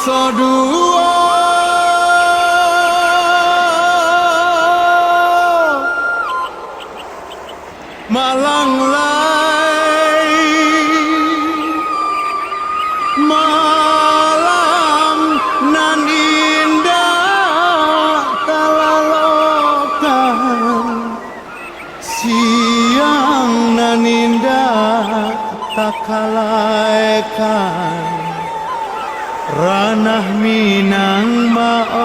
rasa dua malang lai malam nan indah talalokan siang nan indah tak kalaikan ranah Minang maaf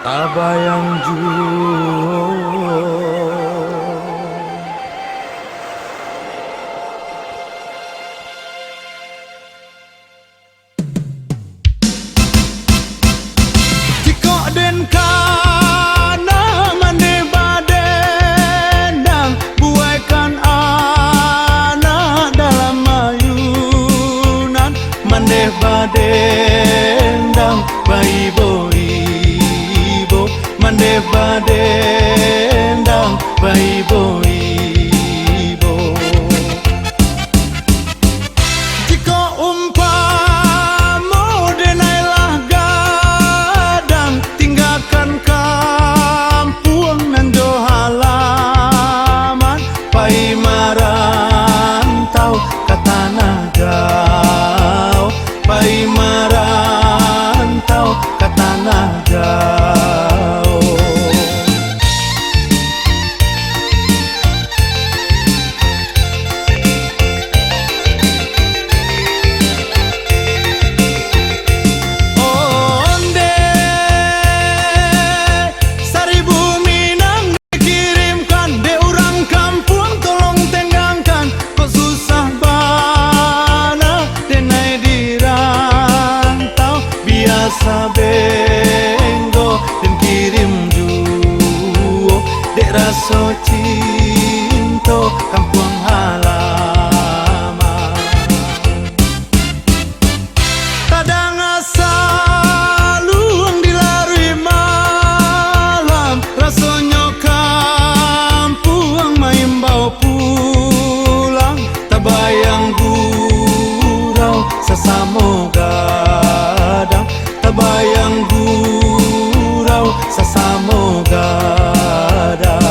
tabayang jua Cikok den kana mane badendang buaikan anak dalam ayunan mane badendang bayi boibo mane badendang bayi boibo jika umpama denailah gadang tinggalkan kampung nan jo halaman pai marantau ke tanah jauh pai marantau ke tanah jauh onde seribu Minang dikirimkan de orang kampung tolong tenggangkan kok susah bana denai dirantau biasa benggo dan kirim juo dek raso cinta kampung halaman kadang asalung dilarui malam rasanya kampung main bau pulang tabayang gurau sesamo gadang tabayang gurau sesamo gadang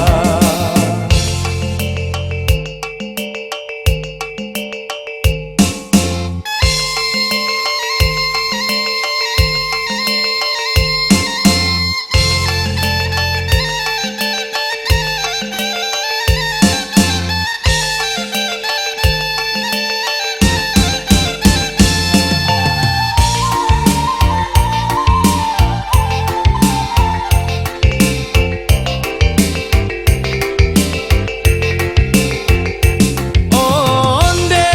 onde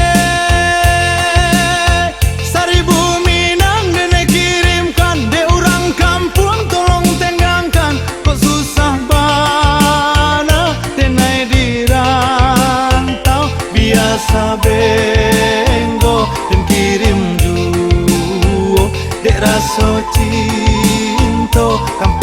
seribu Minang dene kirimkan de orang kampung tolong tenggangkan kok susah bana denai dirantau biasa benggo dan kirim juo dek raso cinta kampung